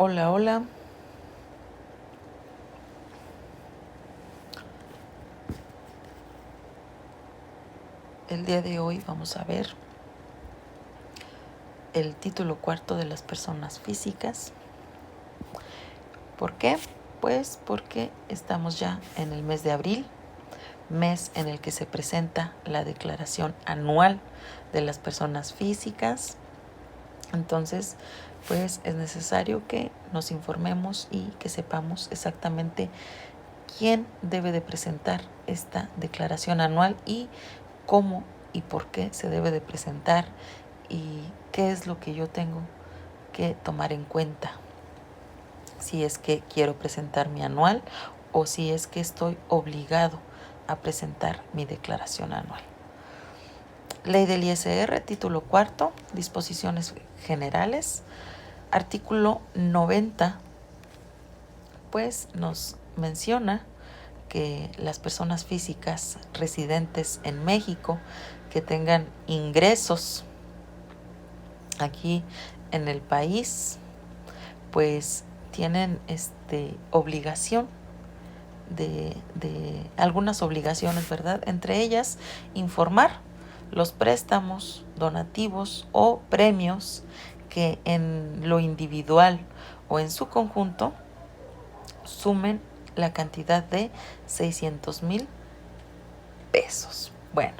Hola, hola. El día de hoy vamos a ver el título cuarto de las personas físicas. ¿Por qué? Pues porque estamos ya en el mes de abril, mes en el que se presenta la declaración anual de las personas físicas. Entonces, pues es necesario que nos informemos y que sepamos exactamente quién debe de presentar esta declaración anual y cómo y por qué se debe de presentar y qué es lo que yo tengo que tomar en cuenta si es que quiero presentar mi anual o si es que estoy obligado a presentar mi declaración anual. Ley del ISR, título cuarto, disposiciones generales, artículo 90, pues nos menciona que las personas físicas residentes en México que tengan ingresos aquí en el país, pues tienen obligación de algunas obligaciones, ¿verdad? Entre ellas, informar los préstamos, donativos o premios que en lo individual o en su conjunto sumen la cantidad de 600,000 pesos. Bueno,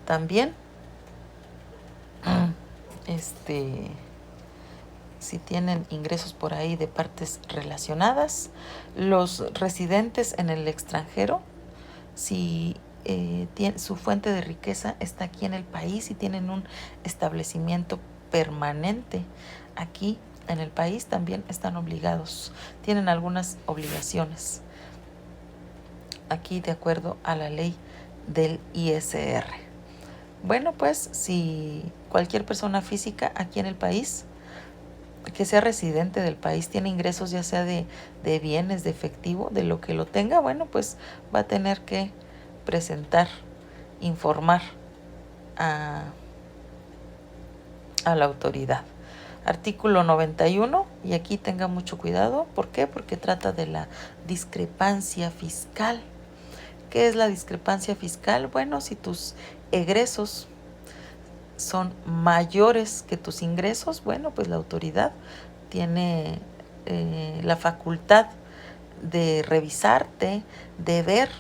también si tienen ingresos por ahí de partes relacionadas, los residentes en el extranjero, si su fuente de riqueza está aquí en el país y tienen un establecimiento permanente aquí en el país, también están obligados, tienen algunas obligaciones aquí de acuerdo a la ley del ISR. Bueno, pues si cualquier persona física aquí en el país que sea residente del país tiene ingresos ya sea de bienes, de efectivo, de lo que lo tenga, bueno, pues va a tener que presentar, informar a la autoridad. Artículo 91, y aquí tenga mucho cuidado. ¿Por qué? Porque trata de la discrepancia fiscal. ¿Qué es la discrepancia fiscal? Bueno, si tus egresos son mayores que tus ingresos, bueno, pues la autoridad tiene la facultad de revisarte, de ver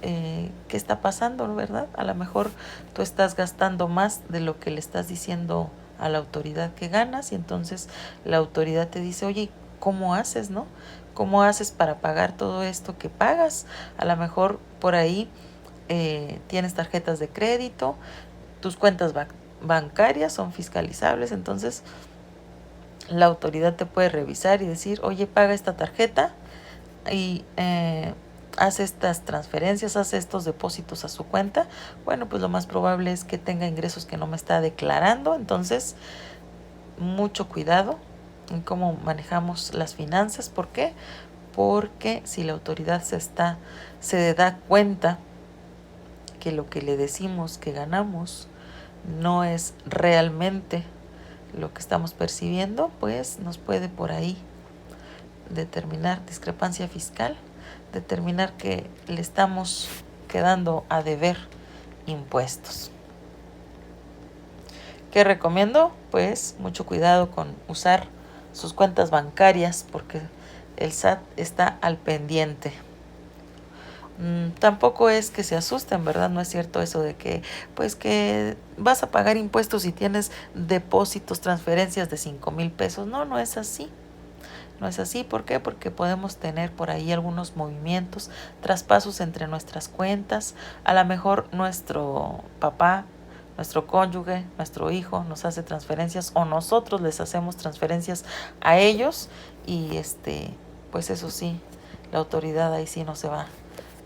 qué está pasando, ¿verdad? A lo mejor tú estás gastando más de lo que le estás diciendo a la autoridad que ganas y entonces la autoridad te dice, oye, ¿cómo haces, no? ¿Cómo haces para pagar todo esto que pagas? A lo mejor por ahí tienes tarjetas de crédito, tus cuentas bancarias son fiscalizables, entonces la autoridad te puede revisar y decir, oye, paga esta tarjeta y hace estas transferencias, hace estos depósitos a su cuenta. Bueno, pues lo más probable es que tenga ingresos que no me está declarando, entonces mucho cuidado en cómo manejamos las finanzas. ¿Por qué? Porque si la autoridad se da cuenta que lo que le decimos que ganamos no es realmente lo que estamos percibiendo, pues nos puede por ahí determinar discrepancia fiscal, determinar que le estamos quedando a deber impuestos. ¿Qué recomiendo? Pues mucho cuidado con usar sus cuentas bancarias porque el SAT está al pendiente. Tampoco es que se asusten, ¿verdad? No es cierto eso de que, pues que vas a pagar impuestos si tienes depósitos, transferencias de 5,000 pesos. No, no es así. No es así. ¿Por qué? Porque podemos tener por ahí algunos movimientos, traspasos entre nuestras cuentas. A lo mejor nuestro papá, nuestro cónyuge, nuestro hijo nos hace transferencias o nosotros les hacemos transferencias a ellos y pues eso sí, la autoridad ahí sí no se va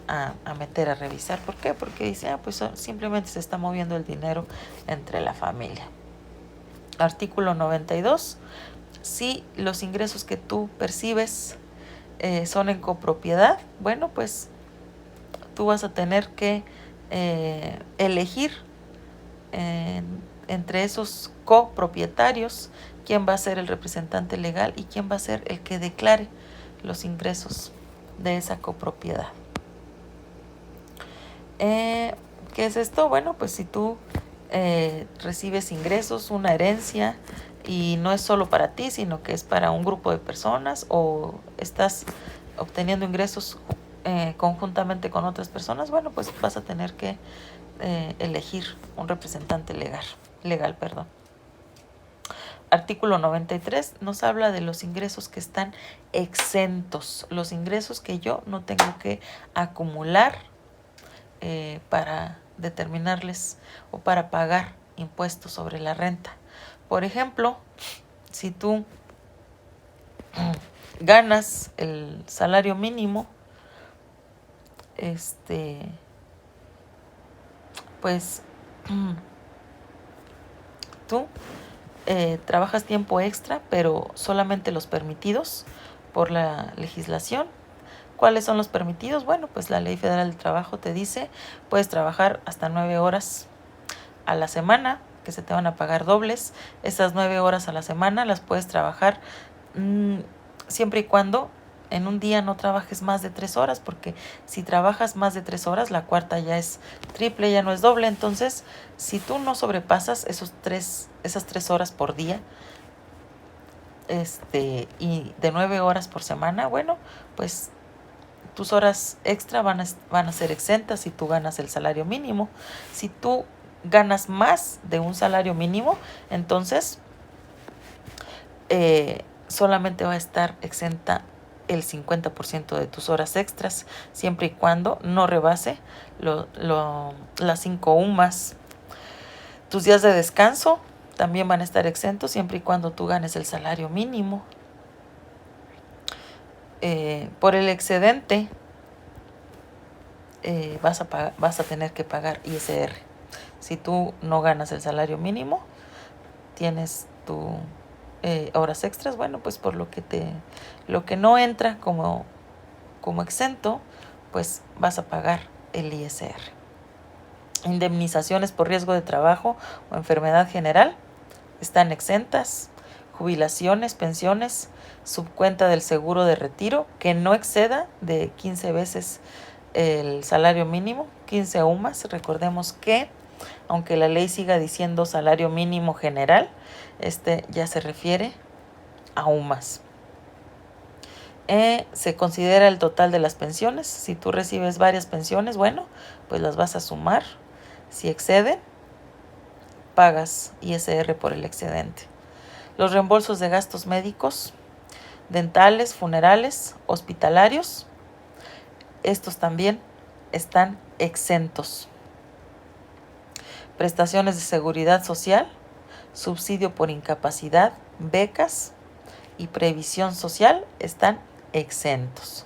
a meter a revisar. ¿Por qué? Porque dice, pues simplemente se está moviendo el dinero entre la familia. Artículo 92. Si los ingresos que tú percibes son en copropiedad, bueno, pues tú vas a tener que elegir entre esos copropietarios, quién va a ser el representante legal y quién va a ser el que declare los ingresos de esa copropiedad. ¿Qué es esto? Bueno, pues si tú recibes ingresos, una herencia, y no es solo para ti, sino que es para un grupo de personas, o estás obteniendo ingresos conjuntamente con otras personas, bueno, pues vas a tener que elegir un representante legal. Artículo 93 nos habla de los ingresos que están exentos, los ingresos que yo no tengo que acumular para determinarles o para pagar impuestos sobre la renta. Por ejemplo, si tú ganas el salario mínimo, pues tú trabajas tiempo extra, pero solamente los permitidos por la legislación. ¿Cuáles son los permitidos? Bueno, pues la Ley Federal del Trabajo te dice, puedes trabajar hasta 9 horas a la semana, que se te van a pagar dobles. Esas 9 horas a la semana las puedes trabajar siempre y cuando en un día no trabajes más de 3 horas, porque si trabajas más de 3 horas, la cuarta ya es triple, ya no es doble. Entonces, si tú no sobrepasas esas 3 horas por día, y de 9 horas por semana, bueno, pues tus horas extra van a ser exentas si tú ganas el salario mínimo. Si tú ganas más de un salario mínimo, entonces solamente va a estar exenta el 50% de tus horas extras, siempre y cuando no rebase las 5 UMAS. Tus días de descanso también van a estar exentos, siempre y cuando tú ganes el salario mínimo. Por el excedente vas a tener que pagar ISR. Si tú no ganas el salario mínimo, tienes tu horas extras, bueno, pues por lo que no entra como exento, pues vas a pagar el ISR. Indemnizaciones por riesgo de trabajo o enfermedad general están exentas. Jubilaciones, pensiones, subcuenta del seguro de retiro que no exceda de 15 veces el salario mínimo, 15 UMAS. Recordemos que aunque la ley siga diciendo salario mínimo general, ya se refiere a UMAS. Se considera el total de las pensiones. Si tú recibes varias pensiones, bueno, pues las vas a sumar. Si exceden, pagas ISR por el excedente. Los reembolsos de gastos médicos, dentales, funerales, hospitalarios, estos también están exentos. Prestaciones de seguridad social, subsidio por incapacidad, becas y previsión social están exentos.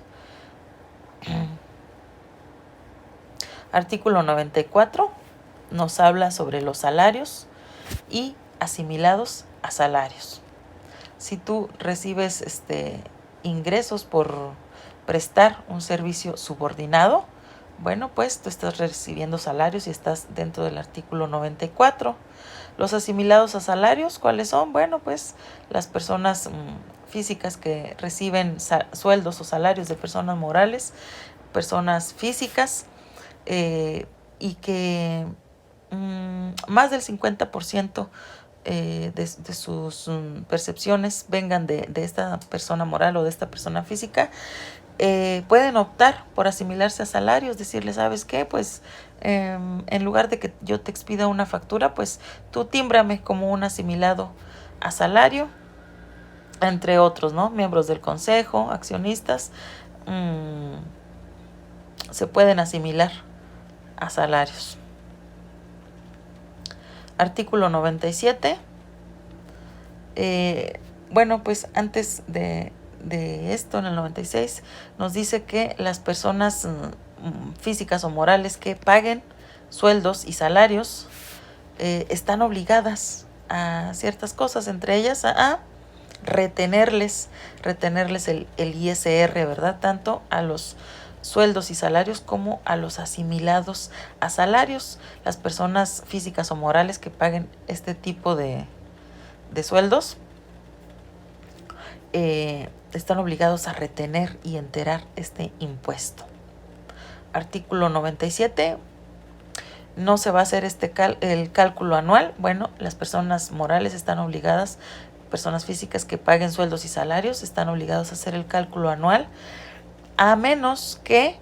Artículo 94 nos habla sobre los salarios y asimilados a salarios. Si tú recibes ingresos por prestar un servicio subordinado, bueno, pues tú estás recibiendo salarios y estás dentro del artículo 94. Los asimilados a salarios, ¿cuáles son? Bueno, pues las personas físicas que reciben sueldos o salarios de personas morales, personas físicas, y que más del 50% de sus percepciones vengan de esta persona moral o de esta persona física, pueden optar por asimilarse a salarios, decirle, ¿sabes qué? Pues en lugar de que yo te expida una factura, pues tú tímbrame como un asimilado a salario, entre otros, ¿no? Miembros del consejo, accionistas, se pueden asimilar a salarios. Artículo 97. Bueno, pues antes de esto, en el 96, nos dice que las personas físicas o morales que paguen sueldos y salarios están obligadas a ciertas cosas, entre ellas a retenerles el ISR, ¿verdad? Tanto a los sueldos y salarios como a los asimilados a salarios. Las personas físicas o morales que paguen este tipo de sueldos están obligados a retener y enterar este impuesto. Artículo 97. No se va a hacer el cálculo anual. Bueno, las personas morales están obligadas, personas físicas que paguen sueldos y salarios, están obligados a hacer el cálculo anual, a menos que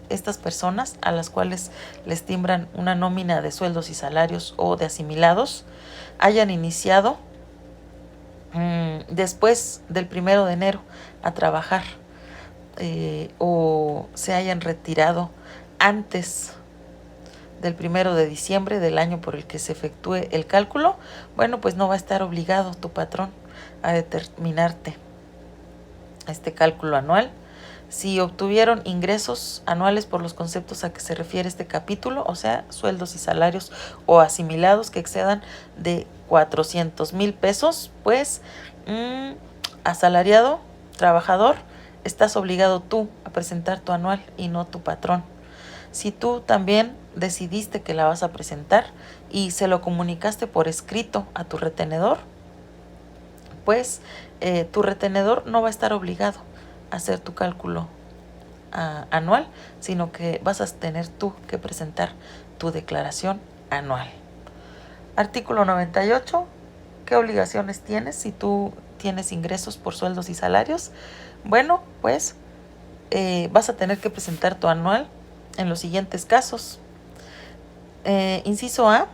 estas personas a las cuales les timbran una nómina de sueldos y salarios o de asimilados hayan iniciado después del 1 de enero a trabajar o se hayan retirado antes del 1 de diciembre del año por el que se efectúe el cálculo. Bueno, pues no va a estar obligado tu patrón a determinarte este cálculo anual. Si obtuvieron ingresos anuales por los conceptos a que se refiere este capítulo, o sea, sueldos y salarios o asimilados que excedan de 400,000 pesos, pues asalariado, trabajador, estás obligado tú a presentar tu anual y no tu patrón. Si tú también decidiste que la vas a presentar y se lo comunicaste por escrito a tu retenedor, pues tu retenedor no va a estar obligado a hacer tu cálculo anual, sino que vas a tener tú que presentar tu declaración anual. Artículo 98. ¿Qué obligaciones tienes si tú tienes ingresos por sueldos y salarios? Bueno, pues vas a tener que presentar tu anual en los siguientes casos. Inciso A,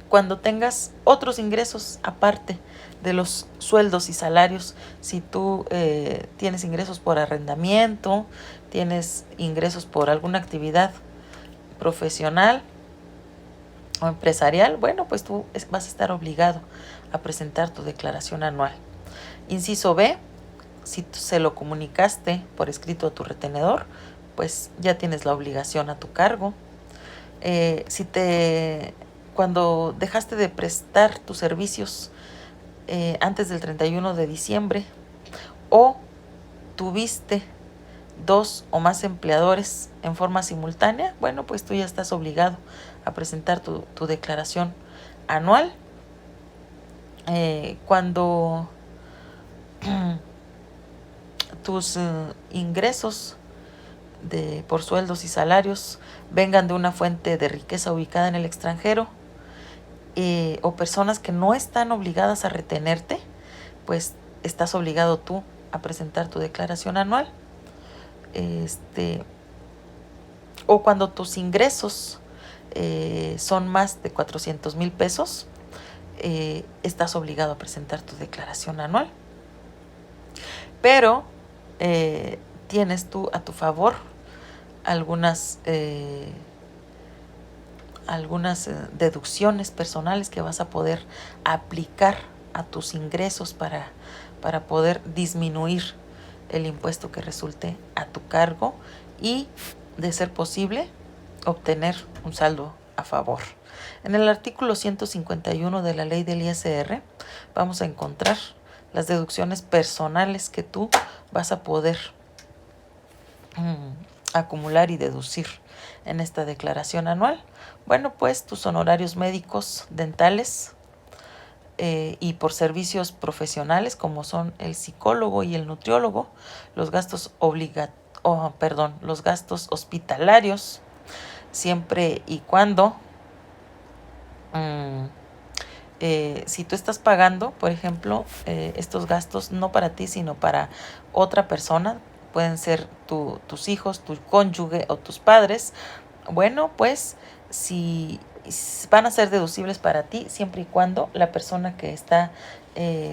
cuando tengas otros ingresos aparte de los sueldos y salarios. Si tú tienes ingresos por arrendamiento, tienes ingresos por alguna actividad profesional o empresarial, bueno, pues tú vas a estar obligado a presentar tu declaración anual. Inciso B, si se lo comunicaste por escrito a tu retenedor, pues ya tienes la obligación a tu cargo. Cuando dejaste de prestar tus servicios antes del 31 de diciembre o tuviste 2 o más empleadores en forma simultánea, bueno, pues tú ya estás obligado a presentar tu declaración anual. Cuando tus ingresos por sueldos y salarios vengan de una fuente de riqueza ubicada en el extranjero o personas que no están obligadas a retenerte, pues estás obligado tú a presentar tu declaración anual. O cuando tus ingresos son más de 400,000 pesos, estás obligado a presentar tu declaración anual. Pero tienes tú a tu favor algunas deducciones personales que vas a poder aplicar a tus ingresos para poder disminuir el impuesto que resulte a tu cargo y, de ser posible, obtener un saldo a favor. En el artículo 151 de la ley del ISR vamos a encontrar las deducciones personales que tú vas a poder acumular y deducir en esta declaración anual. Bueno, pues tus honorarios médicos, dentales y por servicios profesionales como son el psicólogo y el nutriólogo, los gastos los gastos hospitalarios, siempre y cuando si tú estás pagando, por ejemplo, estos gastos no para ti, sino para otra persona, pueden ser tus hijos, tu cónyuge o tus padres, bueno, pues si van a ser deducibles para ti, siempre y cuando la persona que está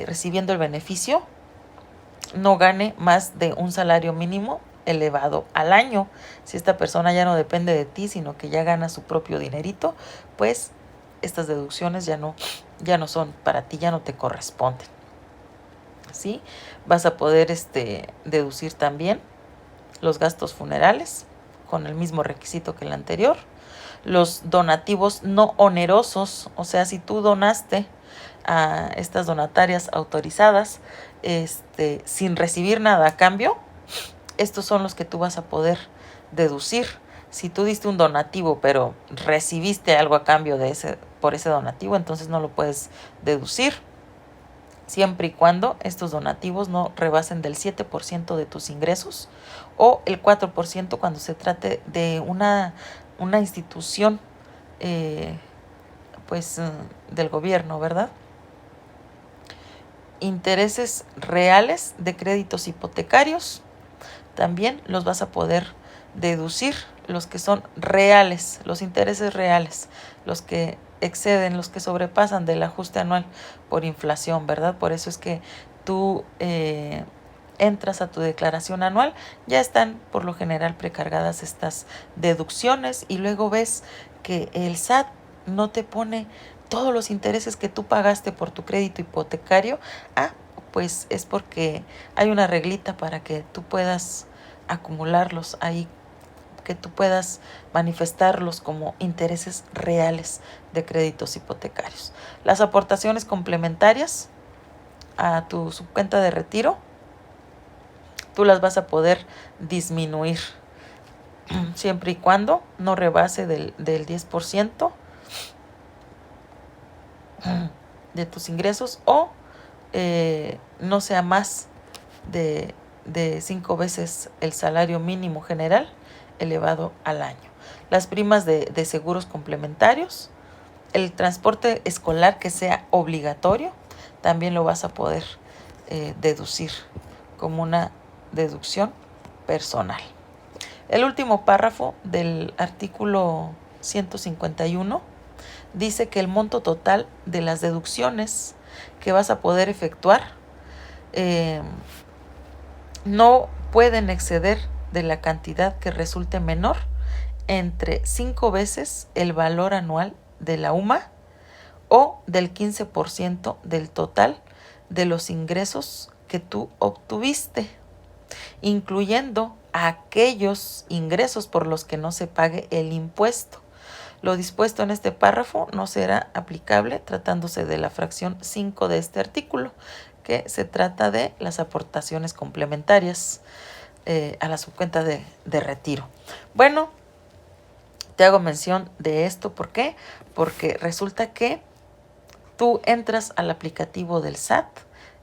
recibiendo el beneficio no gane más de un salario mínimo elevado al año. Si esta persona ya no depende de ti, sino que ya gana su propio dinerito, pues estas deducciones ya no son para ti, ya no te corresponden. ¿Sí? Vas a poder deducir también los gastos funerales con el mismo requisito que el anterior. Los donativos no onerosos, o sea, si tú donaste a estas donatarias autorizadas, sin recibir nada a cambio, estos son los que tú vas a poder deducir. Si tú diste un donativo, pero recibiste algo a cambio por ese donativo, entonces no lo puedes deducir, siempre y cuando estos donativos no rebasen del 7% de tus ingresos o el 4% cuando se trate de una institución del gobierno, ¿verdad? Intereses reales de créditos hipotecarios también los vas a poder deducir, los que son reales, los intereses reales, los que exceden, los que sobrepasan del ajuste anual por inflación, ¿verdad? Por eso es que tú entras a tu declaración anual, ya están por lo general precargadas estas deducciones y luego ves que el SAT no te pone todos los intereses que tú pagaste por tu crédito hipotecario. Pues es porque hay una reglita para que tú puedas acumularlos ahí, que tú puedas manifestarlos como intereses reales de créditos hipotecarios. Las aportaciones complementarias a tu subcuenta de retiro, tú las vas a poder disminuir siempre y cuando no rebase del 10% de tus ingresos o no sea más de 5 veces el salario mínimo general elevado al año. Las primas de seguros complementarios, el transporte escolar que sea obligatorio, también lo vas a poder deducir como una deducción personal. El último párrafo del artículo 151 dice que el monto total de las deducciones que vas a poder efectuar no pueden exceder de la cantidad que resulte menor entre 5 veces el valor anual de la UMA o del 15% del total de los ingresos que tú obtuviste, incluyendo aquellos ingresos por los que no se pague el impuesto. Lo dispuesto en este párrafo no será aplicable tratándose de la fracción 5 de este artículo, que se trata de las aportaciones complementarias a la subcuenta de retiro. Bueno, te hago mención de esto. ¿Por qué? Porque resulta que tú entras al aplicativo del SAT,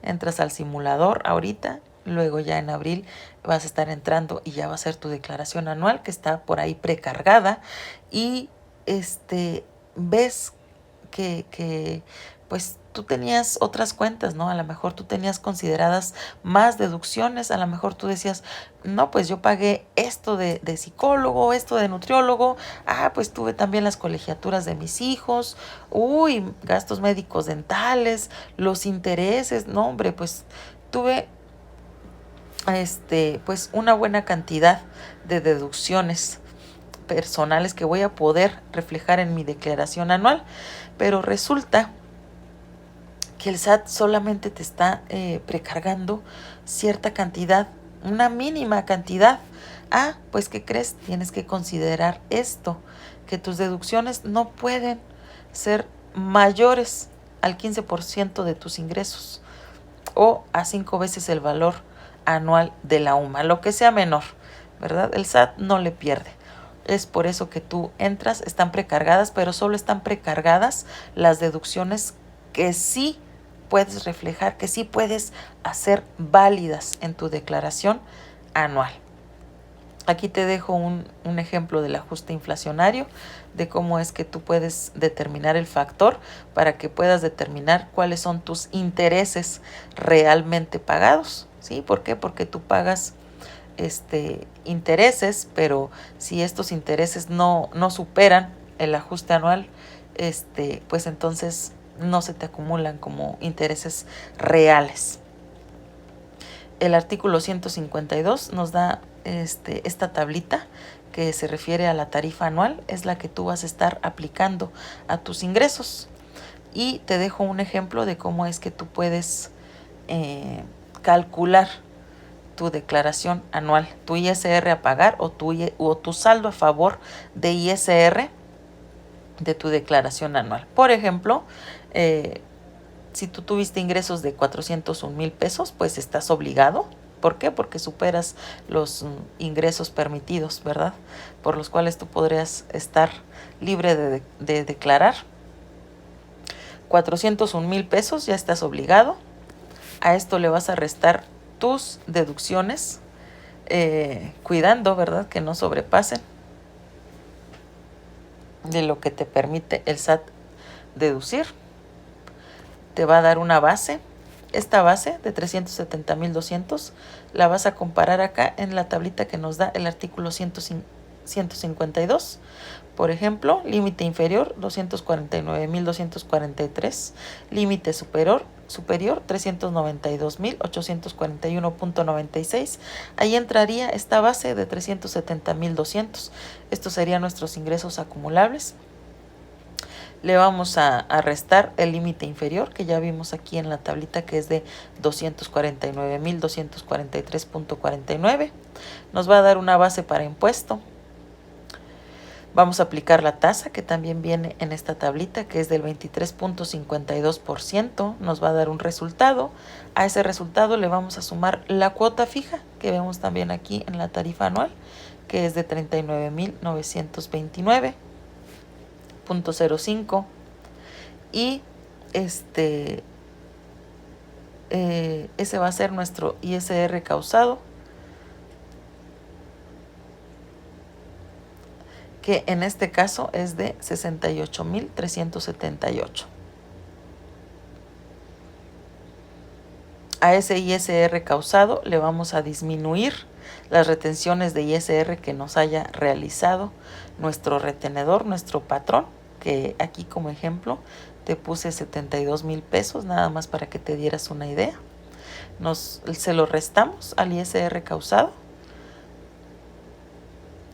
entras al simulador ahorita, luego ya en abril vas a estar entrando y ya va a ser tu declaración anual que está por ahí precargada y ves que pues tú tenías otras cuentas, ¿no? A lo mejor tú tenías consideradas más deducciones, a lo mejor tú decías, no, pues yo pagué esto de psicólogo, esto de nutriólogo, pues tuve también las colegiaturas de mis hijos, gastos médicos dentales, los intereses, no, hombre, pues tuve pues una buena cantidad de deducciones personales que voy a poder reflejar en mi declaración anual, pero resulta que el SAT solamente te está precargando cierta cantidad, una mínima cantidad. Pues ¿qué crees? Tienes que considerar esto, que tus deducciones no pueden ser mayores al 15% de tus ingresos o a 5 veces el valor anual de la UMA, lo que sea menor, ¿verdad? El SAT no le pierde. Es por eso que tú entras, están precargadas, pero solo están precargadas las deducciones que sí puedes reflejar, que sí puedes hacer válidas en tu declaración anual. Aquí te dejo un ejemplo del ajuste inflacionario, de cómo es que tú puedes determinar el factor para que puedas determinar cuáles son tus intereses realmente pagados, ¿sí? ¿Por qué? Porque tú pagas intereses, pero si estos intereses no superan el ajuste anual, pues entonces no se te acumulan como intereses reales. El artículo 152 nos da esta tablita que se refiere a la tarifa anual, es la que tú vas a estar aplicando a tus ingresos. Y te dejo un ejemplo de cómo es que tú puedes calcular tu declaración anual, tu ISR a pagar o tu saldo a favor de ISR de tu declaración anual. Por ejemplo, Si tú tuviste ingresos de 401,000 pesos, pues estás obligado. ¿Por qué? Porque superas los ingresos permitidos, ¿verdad? Por los cuales tú podrías estar libre de declarar. 401,000 pesos, ya estás obligado. A esto le vas a restar tus deducciones, cuidando, ¿verdad?, que no sobrepasen de lo que te permite el SAT deducir. Te va a dar una base. Esta base de 370,200 la vas a comparar acá en la tablita que nos da el artículo 152. Por ejemplo, límite inferior 249,243, límite superior 392,841.96. Ahí entraría esta base de 370,200. Estos serían nuestros ingresos acumulables. Le vamos a restar el límite inferior, que ya vimos aquí en la tablita, que es de 249,243.49. Nos va a dar una base para impuesto. Vamos a aplicar la tasa, que también viene en esta tablita, que es del 23.52%. Nos va a dar un resultado. A ese resultado le vamos a sumar la cuota fija, que vemos también aquí en la tarifa anual, que es de 39,929.05. Y ese va a ser nuestro ISR causado, que en este caso es de 68,378. A ese ISR causado le vamos a disminuir las retenciones de ISR que nos haya realizado nuestro retenedor, nuestro patrón, que aquí como ejemplo te puse 72,000 pesos, nada más para que te dieras una idea. Se lo restamos al ISR causado.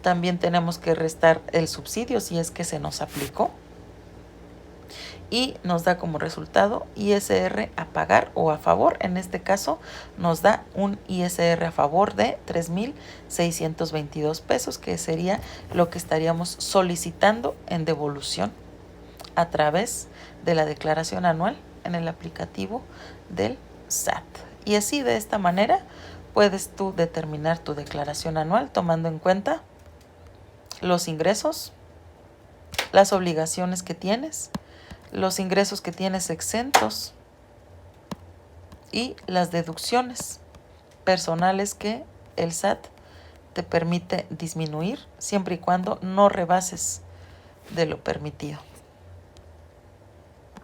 También tenemos que restar el subsidio si es que se nos aplicó. Y nos da como resultado ISR a pagar o a favor. En este caso nos da un ISR a favor de 3,622 pesos, que sería lo que estaríamos solicitando en devolución a través de la declaración anual en el aplicativo del SAT. Y así, de esta manera, puedes tú determinar tu declaración anual tomando en cuenta los ingresos, las obligaciones que tienes, los ingresos que tienes exentos y las deducciones personales que el SAT te permite disminuir siempre y cuando no rebases de lo permitido.